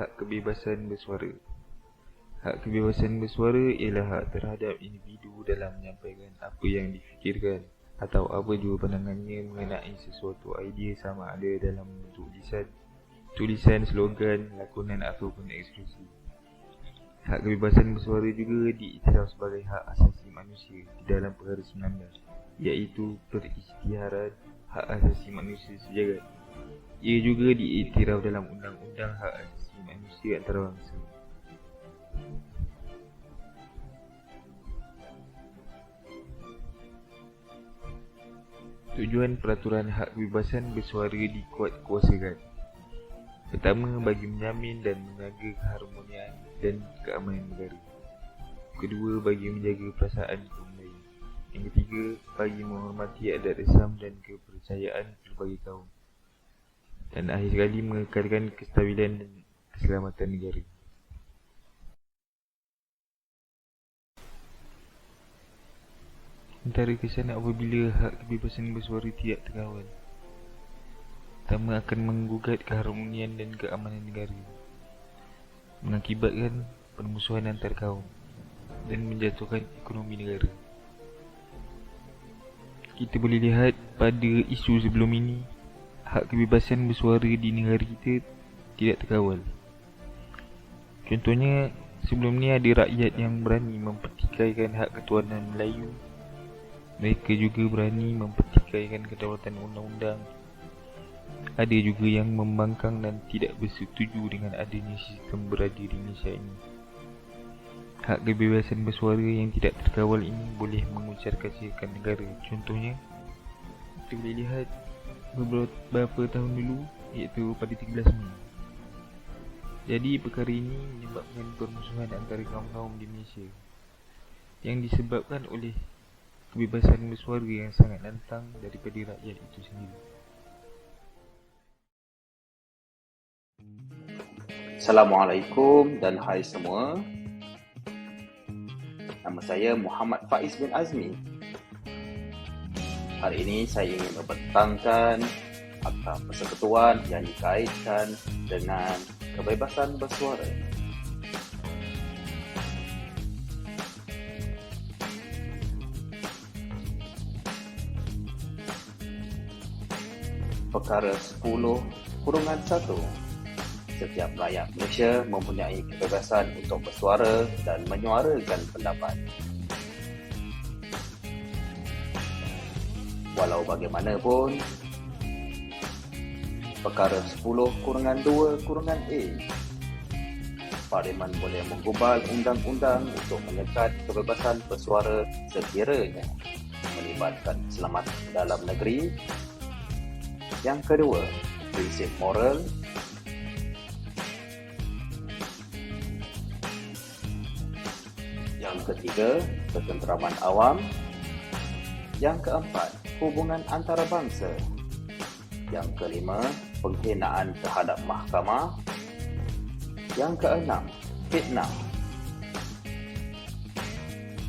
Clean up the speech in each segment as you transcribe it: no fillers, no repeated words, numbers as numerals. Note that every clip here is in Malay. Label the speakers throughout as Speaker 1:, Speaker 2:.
Speaker 1: hak kebebasan bersuara. Hak kebebasan bersuara ialah hak terhadap individu dalam menyampaikan apa yang difikirkan atau apa jua pandangannya mengenai sesuatu idea, sama ada dalam bentuk tulisan, slogan, lakonan ataupun ekspresi. Hak kebebasan bersuara juga diiktiraf sebagai hak asasi manusia di dalam Perkara 19, iaitu perisytiharan hak asasi manusia sejagat. Ia juga diiktiraf dalam Undang-Undang Hak Asasi Manusia Antarabangsa. Tujuan peraturan hak kebebasan bersuara dikuatkuasakan. Pertama, bagi menjamin dan menjaga keharmonian dan keamanan negara. Kedua, bagi menjaga perasaan kaum lain. Yang ketiga, bagi menghormati adat resam dan kepercayaan pelbagai kaum. Dan akhir sekali, mengekalkan kestabilan dan keselamatan negara. Antara kesan apabila hak kebebasan bersuara tidak terkawal. Pertama, akan menggugat keharmonian dan keamanan negara, mengakibatkan permusuhan antar kaum dan menjatuhkan ekonomi negara. Kita boleh lihat pada isu sebelum ini, hak kebebasan bersuara di negara kita tidak terkawal. Contohnya, sebelum ni ada rakyat yang berani mempertikaikan hak ketuanan Melayu. Mereka juga berani mempertikaikan kedaulatan undang-undang. Ada juga yang membangkang dan tidak bersetuju dengan adanya sistem beradil di Malaysia ini. Hak kebebasan bersuara yang tidak terkawal ini boleh mengucar-kacirkan negara. Contohnya, kita boleh lihat beberapa tahun dulu, iaitu pada 13 Mei. Jadi perkara ini menyebabkan permusuhan antara kaum-kaum di Malaysia yang disebabkan oleh kebebasan bersuara yang sangat lantang daripada rakyat itu sendiri.
Speaker 2: Assalamualaikum dan hai semua. Nama saya Muhammad Faiz bin Azmi. Hari ini saya ingin membentangkan Akta Persekutuan yang dikaitkan dengan kebebasan bersuara. Perkara 10-1. Setiap rakyat Malaysia mempunyai kebebasan untuk bersuara dan menyuarakan pendapat. Walau bagaimanapun, Perkara 10-2-A, Parlimen boleh menggubal undang-undang untuk menyekat kebebasan bersuara sekiranya melibatkan keselamatan dalam negeri. Yang kedua, prinsip moral. Yang ketiga, ketenteraman awam. Yang keempat, hubungan antarabangsa. Yang kelima, penghinaan terhadap mahkamah. Yang keenam, fitnah.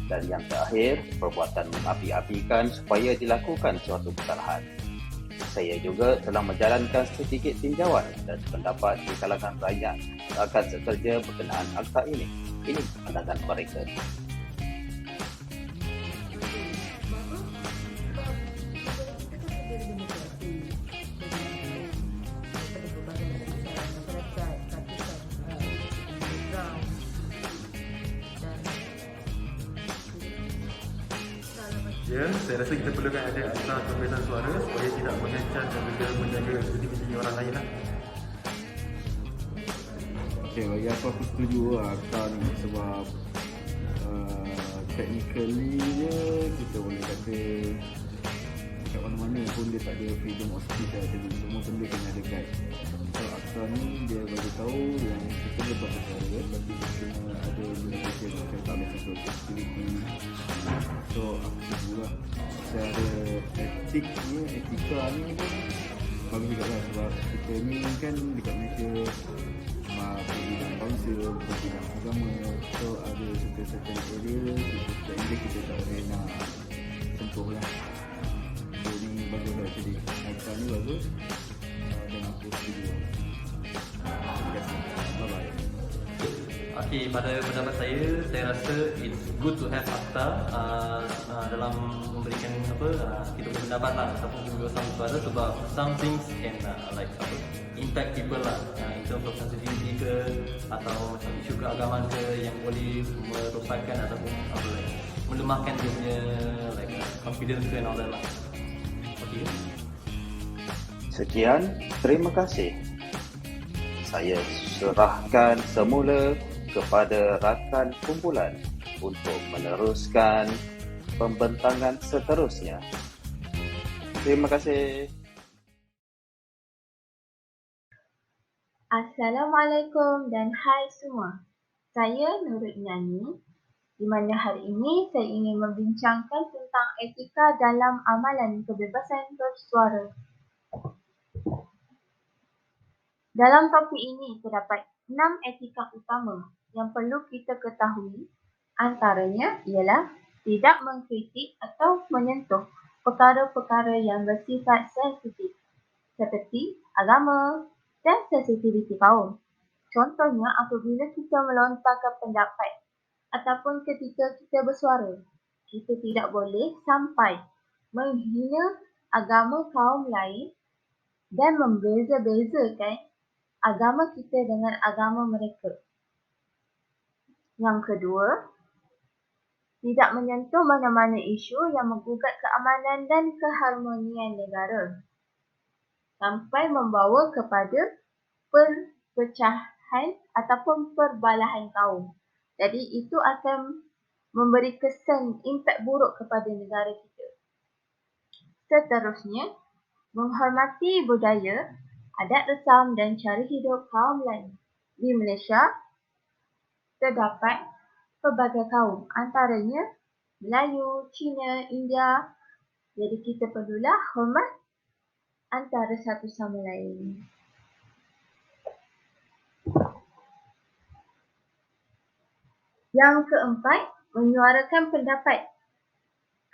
Speaker 2: Dan yang terakhir, perbuatan mengapi-apikan supaya dilakukan suatu kesalahan. Saya juga telah menjalankan sedikit tinjauan dan pendapat di kalangan rakyat akan sekerja berkenaan akta ini. Ini pandangan mereka.
Speaker 3: Ya, saya rasa kita perlukan ada akta kebebasan suara supaya tidak mengancam dan juga menjaga aktiviti orang lain lah.
Speaker 4: Okay, bagi aku setuju lah akta ni sebab technically je kita boleh kata kat mana-mana pun dia tak ada freedom of speech lah, jadi semua benda kena ada guide. So akta ni dia bagi tahu yang kita boleh buat bersuara tapi kita kena ada limitation macam tak boleh control security. So aku setuju lah secara etika ni pun bagus juga lah sebab kita ni kan dekat Malaysia bidang bangsa, bidang agama, so ada certain area kita tak boleh nak sentuh lah. So ni bagus lah, jadi akta ni bagus dan aku setuju. Terima kasih, bye bye.
Speaker 5: Okay, pada pendapat saya rasa it's good to have akta dalam memberikan kita punya pendapat lah ataupun kebebasan bersuara, sebab some things can impact people lah, in terms of sensitivity ke atau macam isu keagamaan ke yang boleh merosakkan ataupun melemahkan dia punya confidence and all that lah. Okay.
Speaker 2: Sekian, terima kasih. Saya serahkan semula kepada rakan kumpulan untuk meneruskan pembentangan seterusnya. Terima kasih.
Speaker 6: Assalamualaikum dan hai semua. Saya Nurul Nyanyi, di mana hari ini saya ingin membincangkan tentang etika dalam amalan kebebasan bersuara. Dalam topik ini terdapat 6 etika utama yang perlu kita ketahui. Antaranya ialah tidak mengkritik atau menyentuh perkara-perkara yang bersifat sensitif seperti agama dan sensitiviti kaum. Contohnya apabila kita melontarkan pendapat ataupun ketika kita bersuara, kita tidak boleh sampai menghina agama kaum lain dan membeza-bezakan agama kita dengan agama mereka. Yang kedua, tidak menyentuh mana-mana isu yang menggugat keamanan dan keharmonian negara sampai membawa kepada perpecahan ataupun perbalahan kaum. Jadi itu akan memberi kesan impak buruk kepada negara kita. Seterusnya, menghormati budaya, adat resam dan cara hidup kaum lain. Di Malaysia, terdapat pelbagai kaum, antaranya Melayu, Cina, India. Jadi kita perlulah hormat antara satu sama lain. Yang keempat, menyuarakan pendapat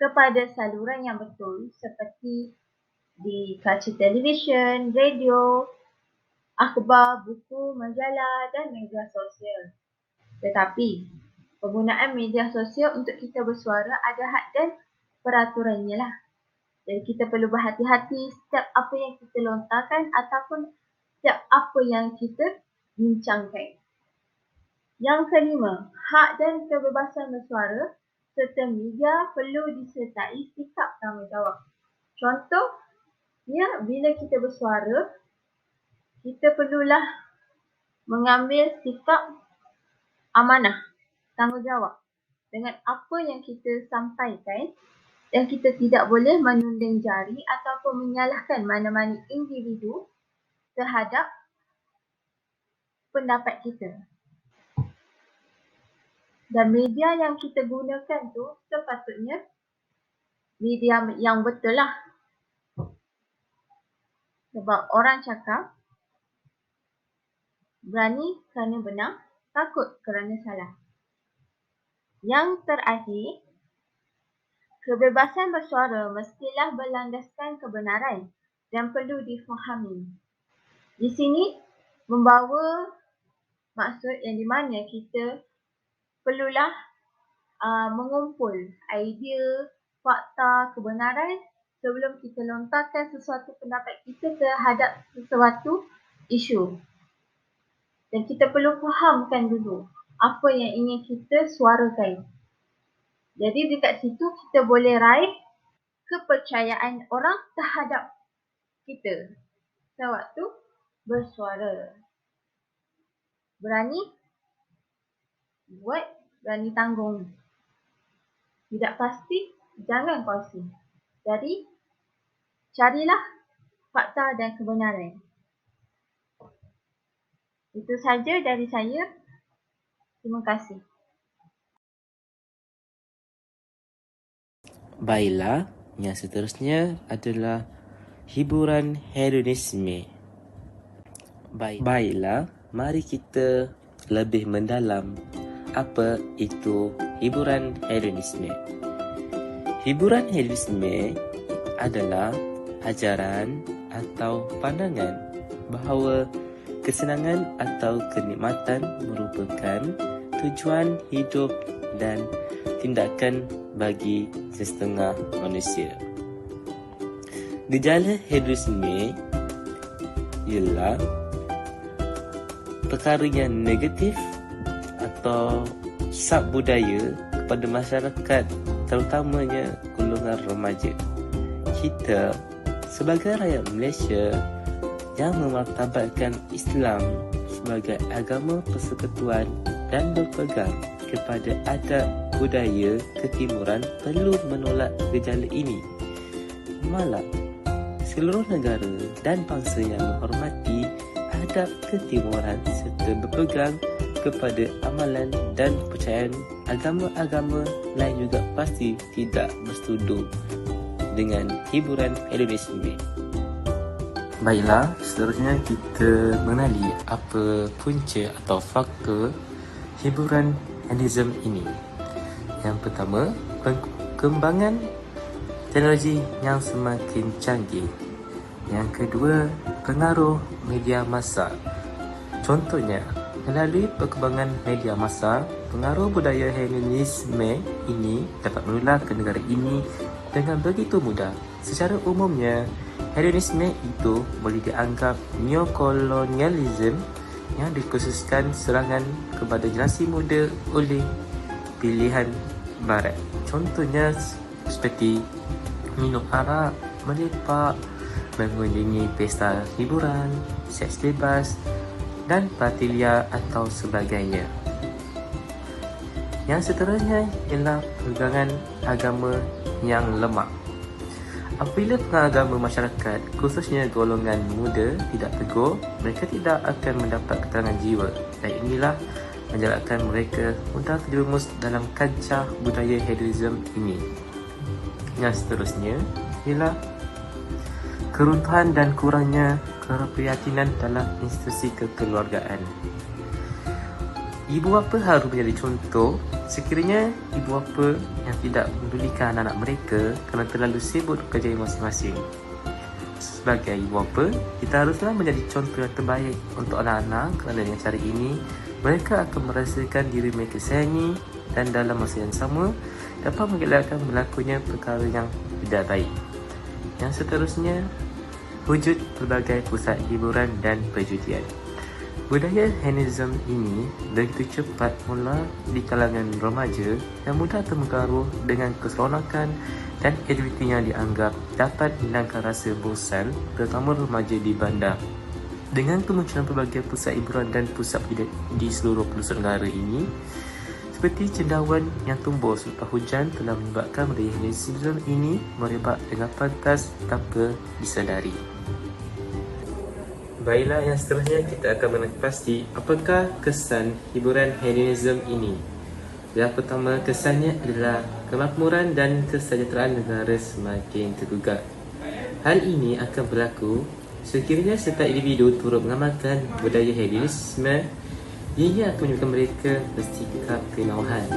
Speaker 6: kepada saluran yang betul seperti di kaca televisyen, radio, akhbar, buku, majalah dan media sosial. Tetapi, penggunaan media sosial untuk kita bersuara ada had dan peraturannya lah. Jadi kita perlu berhati-hati setiap apa yang kita lontarkan ataupun setiap apa yang kita bincangkan. Yang kelima, hak dan kebebasan bersuara serta media perlu disertai sikap tanggungjawab. Contohnya, bila kita bersuara, kita perlulah mengambil sikap amanah, tanggungjawab dengan apa yang kita sampaikan, dan kita tidak boleh menunding jari ataupun menyalahkan mana-mana individu terhadap pendapat kita. Dan media yang kita gunakan tu sepatutnya media yang betul lah. Sebab orang cakap, berani kerana benar, takut kerana salah. Yang terakhir, kebebasan bersuara mestilah berlandaskan kebenaran dan perlu difahami. Di sini membawa maksud yang di mana kita perlulah mengumpul idea, fakta, kebenaran sebelum kita lontarkan sesuatu pendapat kita terhadap sesuatu isu. Dan kita perlu fahamkan dulu apa yang ingin kita suarakan. Jadi dekat situ kita boleh raih kepercayaan orang terhadap kita sewaktu bersuara. Berani buat, berani tanggung. Tidak pasti, jangan kongsi. Jadi, carilah fakta dan kebenaran. Itu saja dari saya. Terima kasih.
Speaker 7: Baiklah, yang seterusnya adalah hiburan hedonisme. Baiklah, mari kita lebih mendalam apa itu hiburan hedonisme. Hiburan hedonisme adalah ajaran atau pandangan bahawa kesenangan atau kenikmatan merupakan tujuan hidup dan tindakan bagi setengah manusia. Gejala hedonisme ialah perkara yang negatif atau sub budaya kepada masyarakat, terutamanya golongan remaja. Kita sebagai rakyat Malaysia yang memartabatkan Islam sebagai agama persekutuan dan berpegang kepada adat budaya ketimuran perlu menolak gejala ini. Malah, seluruh negara dan bangsa yang menghormati adat ketimuran serta berpegang kepada amalan dan kepercayaan agama-agama lain juga pasti tidak bersetuju dengan hiburan hedonisme. Baiklah, seterusnya kita mengenali apa punca atau faktor hiburan hedonisme ini. Yang pertama, perkembangan teknologi yang semakin canggih. Yang kedua, pengaruh media massa. Contohnya, melalui perkembangan media massa, pengaruh budaya hedonisme ini dapat menular ke negara ini dengan begitu mudah. Secara umumnya, hedonisme itu boleh dianggap neokolonialisme yang dikhususkan serangan kepada generasi muda oleh pilihan barat. Contohnya seperti minum arak, melepak, mengunjungi pesta hiburan, seks bebas dan parti liar atau sebagainya. Yang seterusnya ialah pegangan agama yang lemah. Apabila pengagama masyarakat, khususnya golongan muda, tidak teguh, mereka tidak akan mendapat keterangan jiwa, dan inilah menjadikan mereka mudah terjerumus dalam kancah budaya hedonisme ini. Yang seterusnya ialah keruntuhan dan kurangnya keprihatinan dalam institusi kekeluargaan. Ibu bapa harus menjadi contoh. Sekiranya ibu bapa yang tidak memedulikan anak-anak mereka kerana terlalu sibuk kerja masing-masing. Sebagai ibu bapa, kita haruslah menjadi contoh yang terbaik untuk anak-anak, kerana dengan cara ini mereka akan merasakan diri mereka sayangi dan dalam masa yang sama dapat mengelakkan berlakunya perkara yang tidak baik. Yang seterusnya, wujud pelbagai pusat hiburan dan perjudian. Budaya hedonisme ini begitu cepat mula di kalangan remaja yang mudah terpengaruh dengan keseronokan dan aktiviti yang dianggap dapat menghilangkan rasa bosan, terutama remaja di bandar. Dengan kemunculan pelbagai pusat hiburan dan pusat di seluruh pelosok negara ini, seperti cendawan yang tumbuh selepas hujan telah menyebabkan budaya hedonisme ini merebak dengan pantas tanpa disadari. Baiklah, yang seterusnya kita akan mengenali pasti apakah kesan hiburan hedonisme ini. Yang pertama, kesannya adalah kemakmuran dan kesejahteraan negara semakin tergugat. Hal ini akan berlaku sekiranya setiap individu turut mengamalkan budaya hedonisme. Ia akan menyebabkan mereka bersikap kemauan.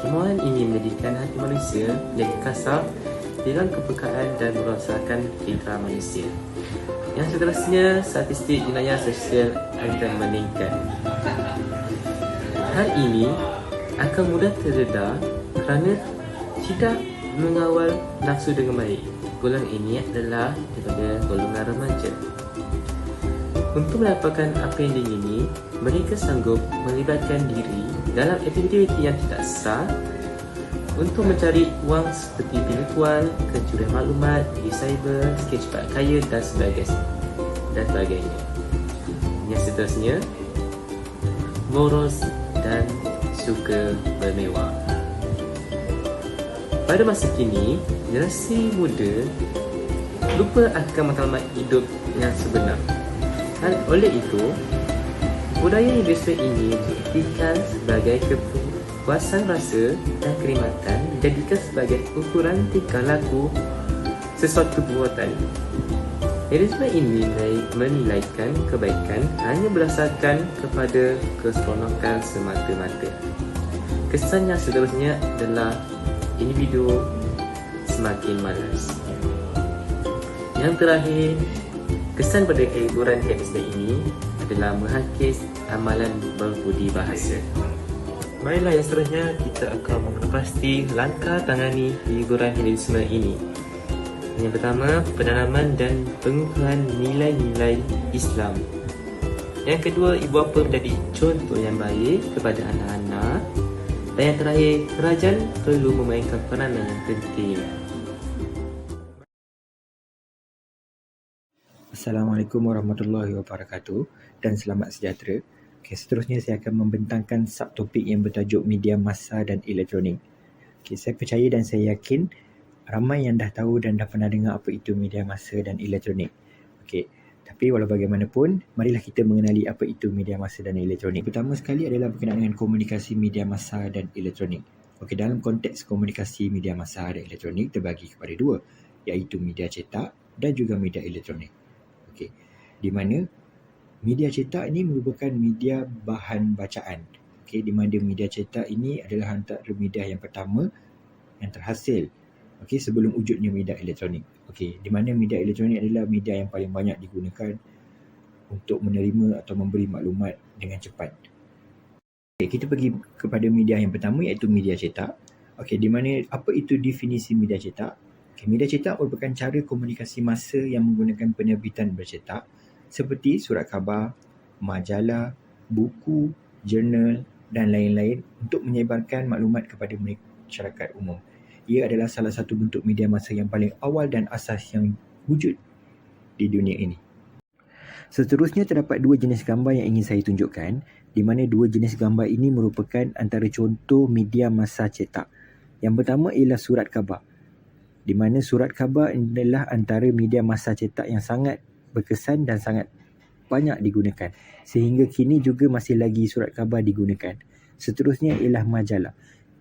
Speaker 7: Kemauan ini menjadikan hati manusia menjadi kasar, hilang kepekaan dan merosakkan citra manusia. Yang seterusnya, statistik jenayah sosial akan meningkat. Hal ini akan mudah terdedah kerana tidak mengawal nafsu dengan baik. Golongan ini adalah daripada golongan remaja. Untuk mendapatkan apa yang diingini, mereka sanggup melibatkan diri dalam aktiviti yang tidak sah untuk mencari wang seperti virtual, pencurian maklumat di cyber, skema cepat kaya dan sebagainya. Yang seterusnya, boros dan suka bermewah. Pada masa kini, generasi muda lupa akan matlamat hidup yang sebenar. Oleh itu, budaya hedonisme ini diartikan sebagai kepuasan rasa dan kenikmatan, dijadikan sebagai ukuran tingkah laku sesuatu perbuatan. Hedonisme ini menilaikan kebaikan hanya berdasarkan kepada keseronokan semata-mata. Kesan yang seterusnya adalah individu semakin malas. Yang terakhir, kesan pada hiburan hedonisme ini adalah menghakis amalan berbudi bahasa. Marilah yang seterusnya kita akan mengenal langkah tangani hiburan Hinduisme ini. Yang pertama, penanaman dan pengukuhan nilai-nilai Islam. Yang kedua, ibu bapa menjadi contoh yang baik kepada anak-anak. Dan yang terakhir, kerajaan perlu memainkan peranan yang penting.
Speaker 8: Assalamualaikum warahmatullahi wabarakatuh dan selamat sejahtera. Okay, seterusnya saya akan membentangkan subtopik yang bertajuk media massa dan elektronik. Okay, saya percaya dan saya yakin ramai yang dah tahu dan dah pernah dengar apa itu media massa dan elektronik. Okay, tapi walau bagaimanapun, marilah kita mengenali apa itu media massa dan elektronik. Pertama sekali adalah berkenaan dengan komunikasi media massa dan elektronik. Okay, dalam konteks komunikasi media massa dan elektronik terbagi kepada dua, iaitu media cetak dan juga media elektronik. Okay, di mana media cetak ini merupakan media bahan bacaan. Okay, di mana media cetak ini adalah antara media yang pertama yang terhasil sebelum wujudnya media elektronik. Di mana media elektronik adalah media yang paling banyak digunakan untuk menerima atau memberi maklumat dengan cepat. Kita pergi kepada media yang pertama iaitu media cetak. Di mana apa itu definisi media cetak? Media cetak merupakan cara komunikasi massa yang menggunakan penerbitan bercetak seperti surat khabar, majalah, buku, jurnal dan lain-lain untuk menyebarkan maklumat kepada masyarakat umum. Ia adalah salah satu bentuk media massa yang paling awal dan asas yang wujud di dunia ini. Seterusnya terdapat dua jenis gambar yang ingin saya tunjukkan, di mana dua jenis gambar ini merupakan antara contoh media massa cetak. Yang pertama ialah surat khabar, di mana surat khabar adalah antara media massa cetak yang sangat berkesan dan sangat banyak digunakan, sehingga kini juga masih lagi surat khabar digunakan. Seterusnya ialah majalah,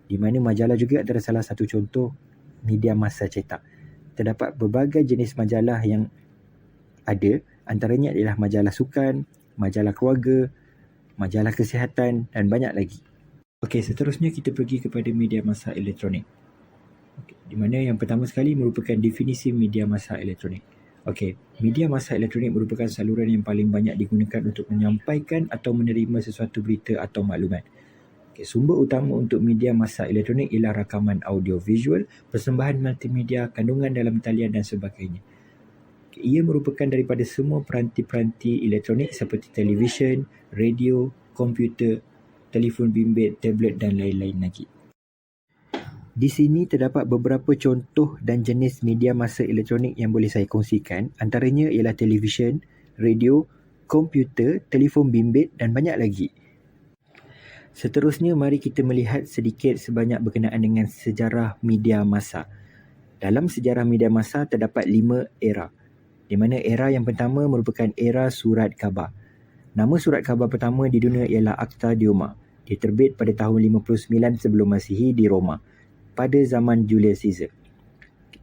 Speaker 8: di mana majalah juga adalah salah satu contoh media massa cetak. Terdapat berbagai jenis majalah yang ada, antaranya adalah majalah sukan, majalah keluarga, majalah kesihatan dan banyak lagi. Seterusnya kita pergi kepada media massa elektronik. Di mana yang pertama sekali merupakan definisi media massa elektronik. Media massa elektronik merupakan saluran yang paling banyak digunakan untuk menyampaikan atau menerima sesuatu berita atau maklumat. Sumber utama untuk media massa elektronik ialah rakaman audio-visual, persembahan multimedia, kandungan dalam talian dan sebagainya. Ia merupakan daripada semua peranti-peranti elektronik seperti televisyen, radio, komputer, telefon bimbit, tablet dan lain-lain lagi. Di sini terdapat beberapa contoh dan jenis media massa elektronik yang boleh saya kongsikan. Antaranya ialah televisyen, radio, komputer, telefon bimbit dan banyak lagi. Seterusnya, mari kita melihat sedikit sebanyak berkenaan dengan sejarah media massa. Dalam sejarah media massa terdapat 5 era, di mana era yang pertama merupakan era surat khabar. Nama surat khabar pertama di dunia ialah Acta Dioma. Dia terbit pada tahun 59 sebelum Masihi di Roma pada zaman Julius Caesar.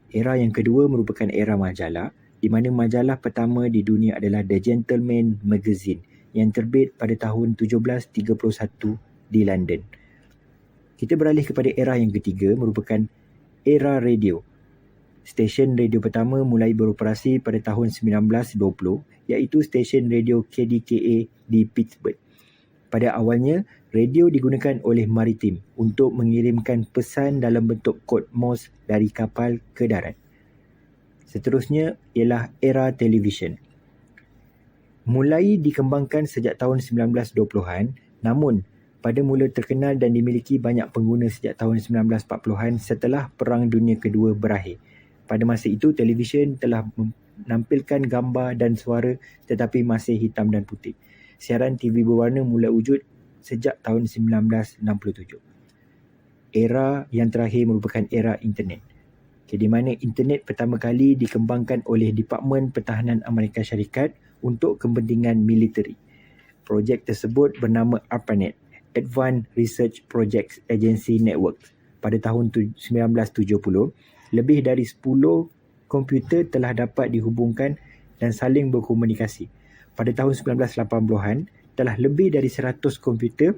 Speaker 8: Era yang kedua merupakan era majalah, di mana majalah pertama di dunia adalah The Gentleman Magazine yang terbit pada tahun 1731 di London. Kita beralih kepada era yang ketiga merupakan era radio. Stesen radio pertama mulai beroperasi pada tahun 1920 iaitu stesen radio KDKA di Pittsburgh. Pada awalnya, radio digunakan oleh maritim untuk mengirimkan pesan dalam bentuk kod Morse dari kapal ke darat. Seterusnya ialah era televisyen. Mulai dikembangkan sejak tahun 1920-an, namun pada mula terkenal dan dimiliki banyak pengguna sejak tahun 1940-an setelah Perang Dunia Kedua berakhir. Pada masa itu, televisyen telah menampilkan gambar dan suara tetapi masih hitam dan putih. Siaran TV berwarna mula wujud sejak tahun 1967. Era yang terakhir merupakan era internet. Di mana internet pertama kali dikembangkan oleh Departmen Pertahanan Amerika Syarikat untuk kepentingan militeri. Projek tersebut bernama ARPANET, Advanced Research Projects Agency Network. Pada tahun 1970, lebih dari 10 komputer telah dapat dihubungkan dan saling berkomunikasi. Pada tahun 1980-an, telah lebih dari 100 komputer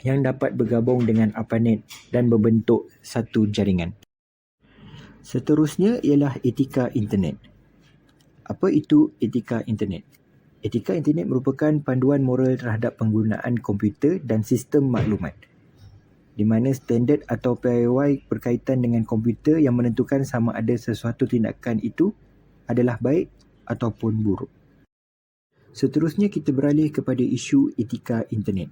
Speaker 8: yang dapat bergabung dengan ARPANET dan membentuk satu jaringan. Seterusnya ialah etika internet. Apa itu etika internet? Etika internet merupakan panduan moral terhadap penggunaan komputer dan sistem maklumat. di mana standard atau piawai berkaitan dengan komputer yang menentukan sama ada sesuatu tindakan itu adalah baik ataupun buruk. Seterusnya kita beralih kepada isu etika internet.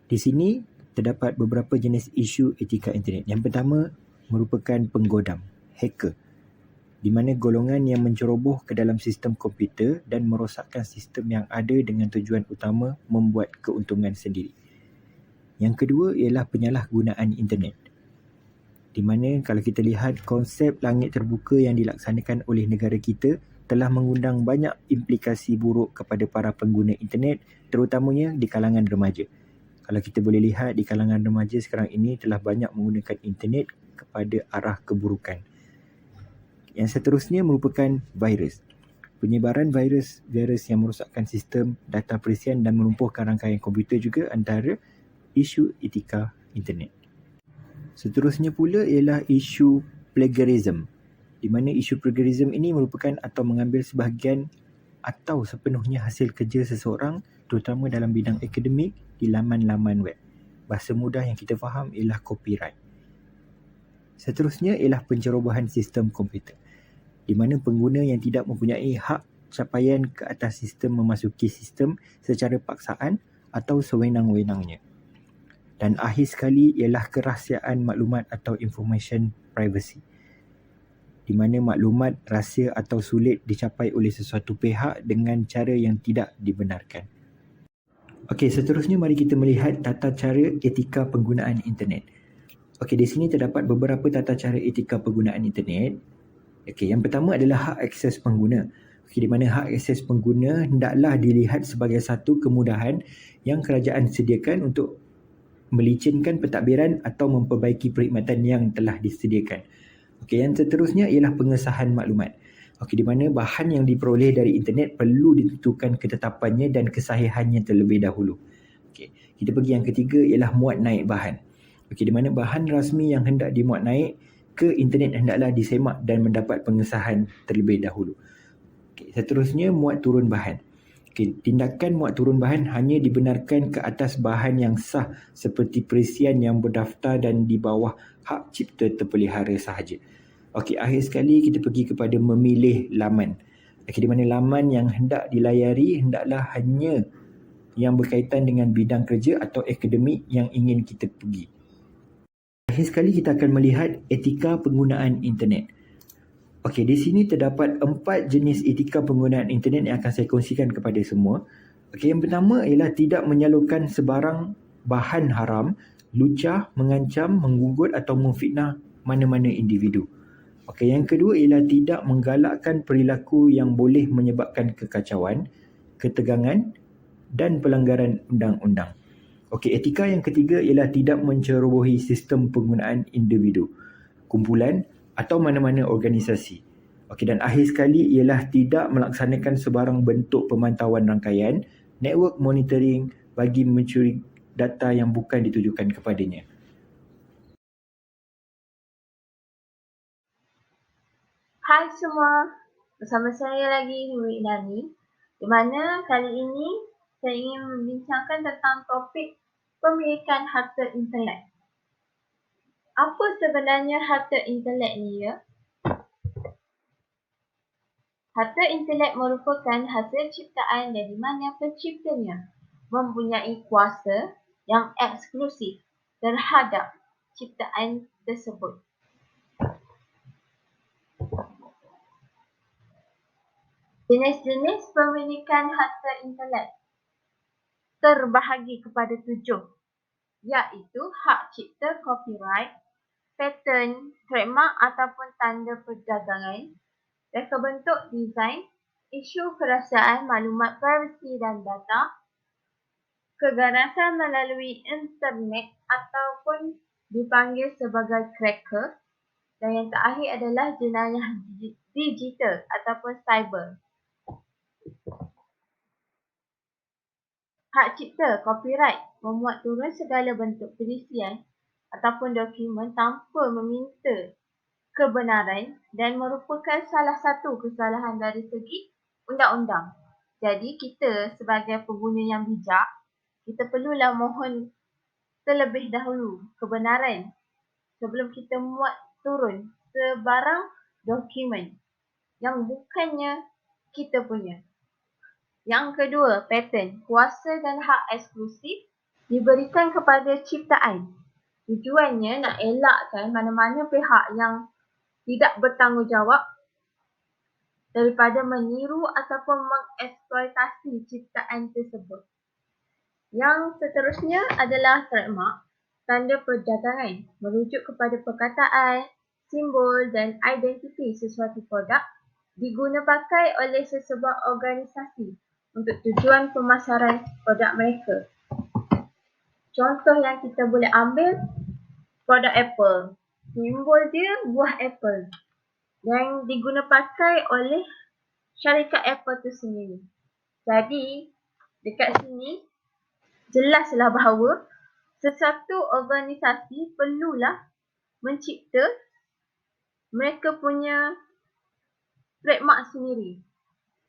Speaker 8: Di sini terdapat beberapa jenis isu etika internet. Yang pertama merupakan penggodam, hacker, di mana golongan yang menceroboh ke dalam sistem komputer dan merosakkan sistem yang ada dengan tujuan utama membuat keuntungan sendiri. Yang kedua ialah penyalahgunaan internet, di mana kalau kita lihat konsep langit terbuka yang dilaksanakan oleh negara kita telah mengundang banyak implikasi buruk kepada para pengguna internet, terutamanya di kalangan remaja. Kalau kita boleh lihat di kalangan remaja sekarang ini telah banyak menggunakan internet kepada arah keburukan. Yang seterusnya merupakan virus. Penyebaran virus yang merosakkan sistem data perisian dan melumpuhkan rangkaian komputer juga antara isu etika internet. Seterusnya pula ialah isu plagiarism, di mana isu plagiarism ini merupakan atau mengambil sebahagian atau sepenuhnya hasil kerja seseorang, terutama dalam bidang akademik di laman-laman web. Bahasa mudah yang kita faham ialah copyright. Seterusnya ialah pencerobohan sistem komputer, di mana pengguna yang tidak mempunyai hak capaian ke atas sistem memasuki sistem secara paksaan atau sewenang-wenangnya. Dan akhir sekali ialah kerahsiaan maklumat atau information privacy, di mana maklumat rahsia atau sulit dicapai oleh sesuatu pihak dengan cara yang tidak dibenarkan. Okey, seterusnya mari kita melihat tata cara etika penggunaan internet. Okey, di sini terdapat beberapa tata cara etika penggunaan internet. Okey, yang pertama adalah hak akses pengguna. Okey, di mana hak akses pengguna hendaklah dilihat sebagai satu kemudahan yang kerajaan sediakan untuk melicinkan pentadbiran atau memperbaiki perkhidmatan yang telah disediakan. Okey, yang seterusnya ialah pengesahan maklumat. Okey, di mana bahan yang diperoleh dari internet perlu ditentukan ketetapannya dan kesahihannya terlebih dahulu. Okey, kita pergi yang ketiga ialah muat naik bahan. Okey, di mana bahan rasmi yang hendak dimuat naik ke internet hendaklah disemak dan mendapat pengesahan terlebih dahulu. Okey, seterusnya muat turun bahan. Okey, tindakan muat turun bahan hanya dibenarkan ke atas bahan yang sah seperti perisian yang berdaftar dan di bawah hak cipta terpelihara sahaja. Okey, akhir sekali kita pergi kepada memilih laman. Okey, di mana laman yang hendak dilayari hendaklah hanya yang berkaitan dengan bidang kerja atau akademik yang ingin kita pergi. Akhir sekali kita akan melihat etika penggunaan internet. Okey, di sini terdapat 4 jenis etika penggunaan internet yang akan saya kongsikan kepada semua. Okey, yang pertama ialah tidak menyalurkan sebarang bahan haram, lucah, mengancam, menggugut atau memfitnah mana-mana individu. Okey, yang kedua ialah tidak menggalakkan perilaku yang boleh menyebabkan kekacauan, ketegangan dan pelanggaran undang-undang. Okey, etika yang ketiga ialah tidak mencerobohi sistem penggunaan individu, kumpulan atau mana-mana organisasi. Okey, dan akhir sekali ialah tidak melaksanakan sebarang bentuk pemantauan rangkaian, network monitoring bagi mencuri data yang bukan ditujukan kepadanya.
Speaker 6: Hai semua, bersama saya lagi Nuri Nani, di mana kali ini saya ingin membincangkan tentang topik pemilikan harta internet. Apa sebenarnya harta internet ni ya? Harta internet merupakan hasil ciptaan yang di mana penciptanya mempunyai kuasa yang eksklusif terhadap ciptaan tersebut. Jenis-jenis pemilikan harta internet terbahagi kepada 7, iaitu hak cipta copyright, paten, trademark ataupun tanda perdagangan, reka bentuk desain, isu kerahsiaan maklumat privasi dan data, keganasan melalui internet ataupun dipanggil sebagai cracker, dan yang terakhir adalah jenayah digital ataupun cyber. Hak cipta copyright memuat turun segala bentuk perisian ataupun dokumen tanpa meminta kebenaran dan merupakan salah satu kesalahan dari segi undang-undang. Jadi kita sebagai pengguna yang bijak, kita perlulah mohon terlebih dahulu kebenaran sebelum kita muat turun sebarang dokumen yang bukannya kita punya. Yang kedua, patent. Kuasa dan hak eksklusif diberikan kepada ciptaan. Tujuannya nak elakkan mana-mana pihak yang tidak bertanggungjawab daripada meniru ataupun mengeksploitasi ciptaan tersebut. Yang seterusnya adalah trademark, tanda perdagangan, merujuk kepada perkataan, simbol dan identiti sesuatu produk diguna pakai oleh sesebuah organisasi untuk tujuan pemasaran produk mereka. Contoh yang kita boleh ambil, produk Apple. Simbol dia buah Apple yang diguna pakai oleh syarikat Apple itu sendiri. Jadi, dekat sini jelaslah bahawa sesuatu organisasi perlulah mencipta mereka punya trademark sendiri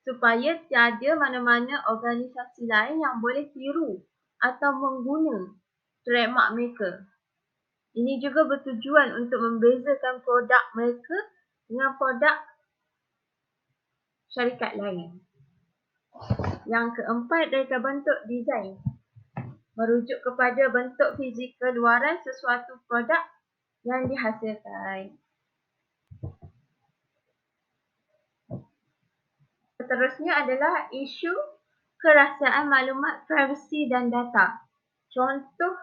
Speaker 6: supaya tiada mana-mana organisasi lain yang boleh tiru atau mengguna trademark mereka. Ini juga bertujuan untuk membezakan produk mereka dengan produk syarikat lain. Yang keempat, dari bentuk desain, merujuk kepada bentuk fizikal luaran sesuatu produk yang dihasilkan. Seterusnya adalah isu kerahsiaan maklumat privasi dan data. Contoh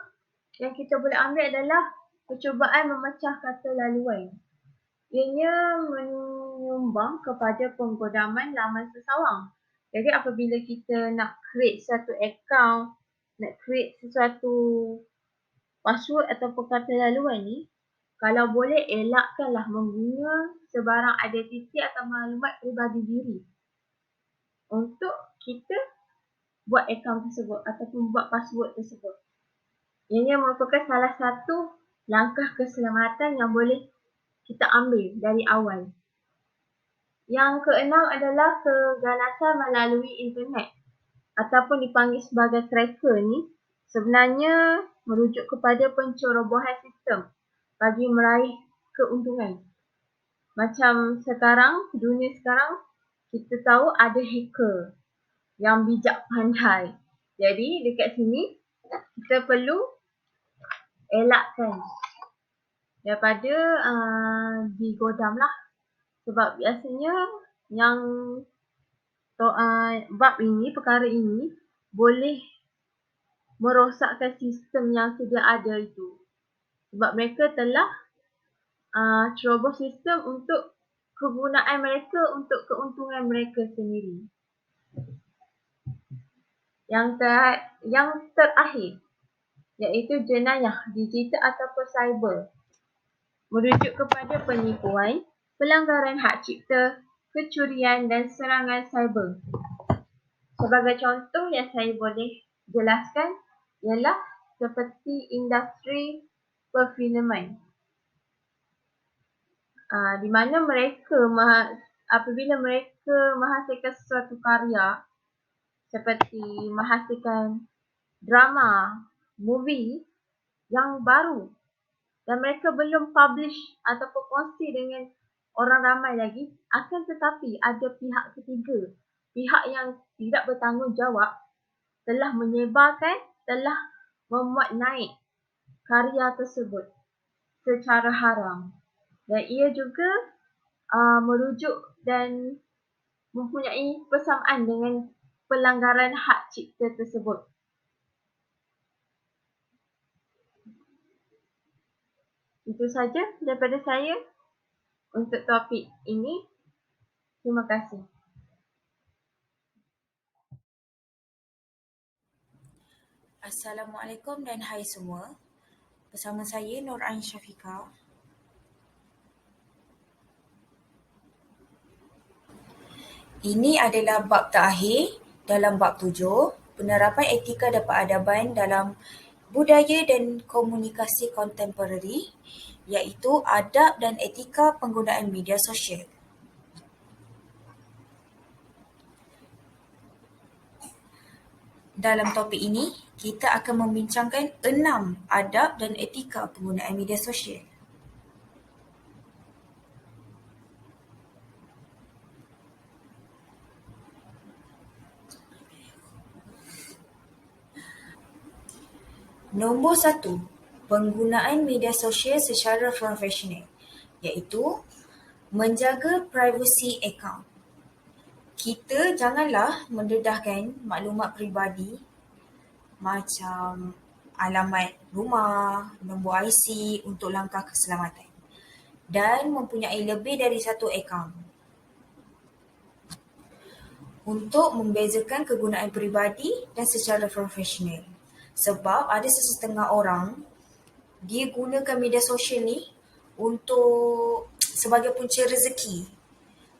Speaker 6: yang kita boleh ambil adalah percubaan memecah kata laluan. Ianya menyumbang kepada penggodaman laman sesawang. Jadi apabila kita nak create satu account, nak create sesuatu password ataupun kata laluan ni, kalau boleh elakkanlah mengguna sebarang identiti atau maklumat peribadi diri untuk kita buat akaun tersebut ataupun buat password tersebut. Ianya merupakan salah satu langkah keselamatan yang boleh kita ambil dari awal. Yang keenam adalah keganasan melalui internet ataupun dipanggil sebagai cracker ni sebenarnya merujuk kepada pencerobohan sistem bagi meraih keuntungan. Macam sekarang, dunia sekarang, kita tahu ada hacker yang bijak pandai. Jadi dekat sini kita perlu elakkan daripada digodam lah. Sebab biasanya yang bab ini, perkara ini boleh merosakkan sistem yang sedia ada itu. Sebab mereka telah ceroboh sistem untuk kegunaan mereka untuk keuntungan mereka sendiri. Yang terakhir iaitu jenayah digital ataupun cyber, merujuk kepada penipuan, pelanggaran hak cipta, kecurian dan serangan cyber. Sebagai contoh yang saya boleh jelaskan ialah seperti industri perfilman. Di mana mereka apabila mereka menghasilkan sesuatu karya seperti menghasilkan drama, movie yang baru dan mereka belum publish ataupun kongsi dengan orang ramai lagi, akan tetapi ada pihak ketiga, pihak yang tidak bertanggungjawab telah menyebarkan, telah memuat naik karya tersebut secara haram. Dan ia juga merujuk dan mempunyai persamaan dengan pelanggaran hak cipta tersebut. Itu saja daripada saya untuk topik ini. Terima kasih.
Speaker 9: Assalamualaikum dan hai semua. Bersama saya Nur Ain Syafiqah. Ini adalah bab terakhir dalam bab 7, penerapan etika dan peradaban dalam budaya dan komunikasi kontemporari, iaitu adab dan etika penggunaan media sosial. Dalam topik ini, kita akan membincangkan 6 adab dan etika penggunaan media sosial. Nombor 1, penggunaan media sosial secara profesional, iaitu menjaga privasi akaun. Kita janganlah mendedahkan maklumat peribadi macam alamat rumah, nombor IC untuk langkah keselamatan dan mempunyai lebih dari satu akaun. Untuk membezakan kegunaan peribadi dan secara profesional. Sebab ada sesetengah orang, dia gunakan media sosial ni untuk sebagai punca rezeki,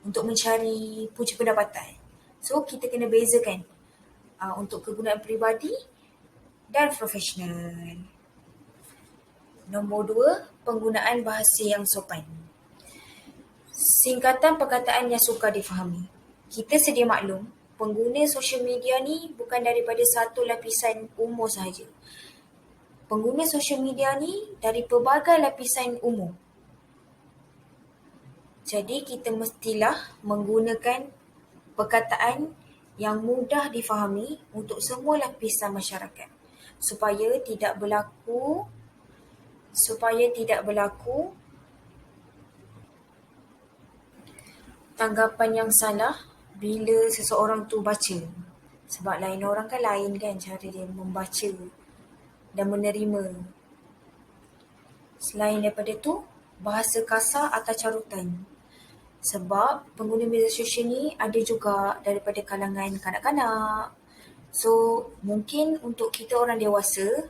Speaker 9: untuk mencari punca pendapatan. So, kita kena bezakan untuk kegunaan peribadi dan profesional. Nombor 2, penggunaan bahasa yang sopan. Singkatan perkataan yang sukar difahami. Kita sedia maklum, pengguna sosial media ni bukan daripada satu lapisan umur sahaja. Pengguna sosial media ni dari pelbagai lapisan umur. Jadi kita mestilah menggunakan perkataan yang mudah difahami untuk semua lapisan masyarakat supaya tidak berlaku tanggapan yang salah bila seseorang tu baca. Sebab lain orang kan lain kan cara dia membaca dan menerima. Selain daripada tu, bahasa kasar atau carutan. Sebab pengguna media sosial ni ada juga daripada kalangan kanak-kanak. So, mungkin untuk kita orang dewasa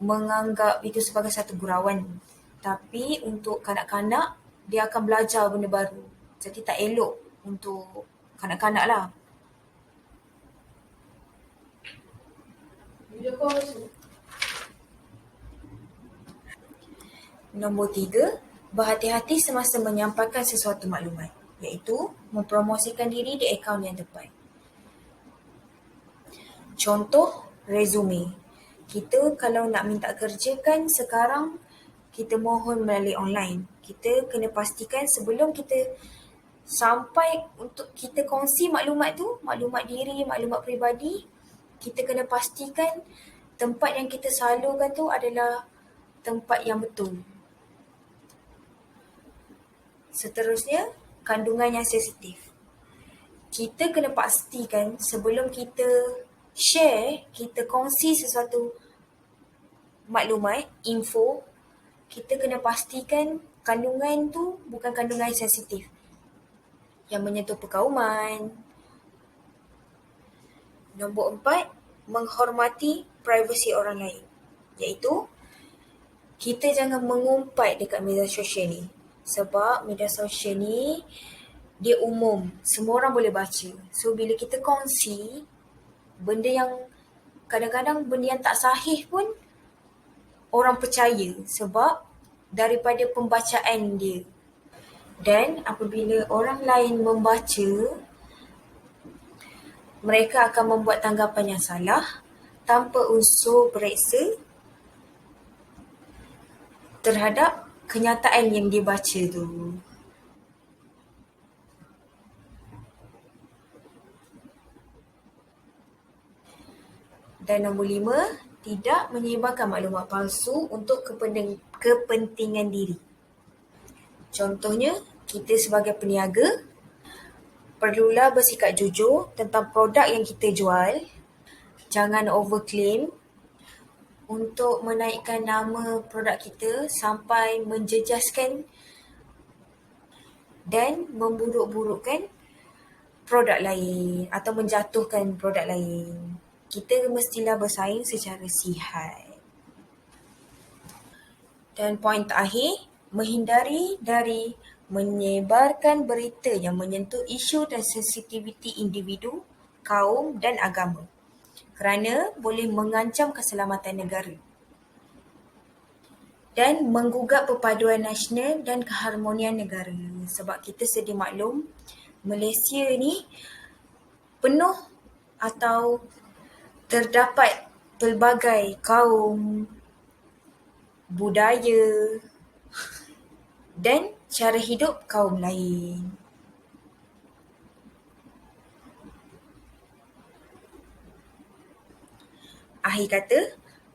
Speaker 9: menganggap itu sebagai satu gurauan. Tapi untuk kanak-kanak, dia akan belajar benda baru. Jadi tak elok untuk kanak-kanak lah. Nombor 3, berhati-hati semasa menyampaikan sesuatu maklumat, iaitu mempromosikan diri di akaun yang tepat. Contoh, resume. Kita kalau nak minta kerja kan sekarang kita mohon melalui online. Kita kena pastikan sebelum kita sampai untuk kita kongsi maklumat tu, maklumat diri, maklumat peribadi, kita kena pastikan tempat yang kita salurkan tu adalah tempat yang betul. Seterusnya, kandungan yang sensitif. Kita kena pastikan sebelum kita share, kita kongsi sesuatu maklumat, info, kita kena pastikan kandungan tu bukan kandungan sensitif yang menyentuh perkauman. Nombor 4, menghormati privasi orang lain, iaitu kita jangan mengumpat dekat media sosial ni. Sebab media sosial ni dia umum, semua orang boleh baca. So bila kita kongsi benda yang kadang-kadang benda yang tak sahih pun orang percaya sebab daripada pembacaan dia. Dan apabila orang lain membaca, mereka akan membuat tanggapan yang salah tanpa unsur periksa terhadap kenyataan yang dia baca tu. Dan nombor 5, tidak menyebarkan maklumat palsu untuk kepentingan diri. Contohnya, kita sebagai peniaga perlulah bersikap jujur tentang produk yang kita jual. Jangan overclaim untuk menaikkan nama produk kita sampai menjejaskan dan memburuk-burukkan produk lain atau menjatuhkan produk lain. Kita mestilah bersaing secara sihat. Dan poin terakhir, menghindari dari menyebarkan berita yang menyentuh isu dan sensitiviti individu, kaum dan agama kerana boleh mengancam keselamatan negara dan menggugat perpaduan nasional dan keharmonian negara. Sebab kita sedia maklum, Malaysia ni penuh atau terdapat pelbagai kaum, budaya dan cara hidup kaum lain. Akhir kata,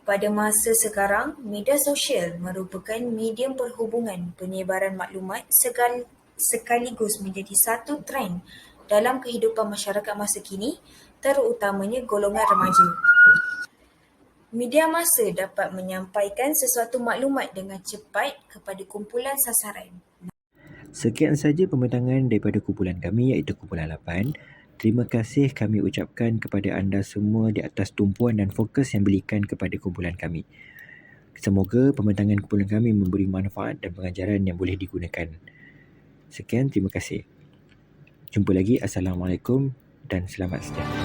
Speaker 9: pada masa sekarang, media sosial merupakan medium perhubungan penyebaran maklumat sekaligus menjadi satu trend dalam kehidupan masyarakat masa kini, terutamanya golongan remaja. Media massa dapat menyampaikan sesuatu maklumat dengan cepat kepada kumpulan sasaran.
Speaker 8: Sekian saja pembentangan daripada kumpulan kami iaitu kumpulan 8. Terima kasih kami ucapkan kepada anda semua di atas tumpuan dan fokus yang berikan kepada kumpulan kami. Semoga pembentangan kumpulan kami memberi manfaat dan pengajaran yang boleh digunakan. Sekian, terima kasih. Jumpa lagi. Assalamualaikum dan selamat sejahtera.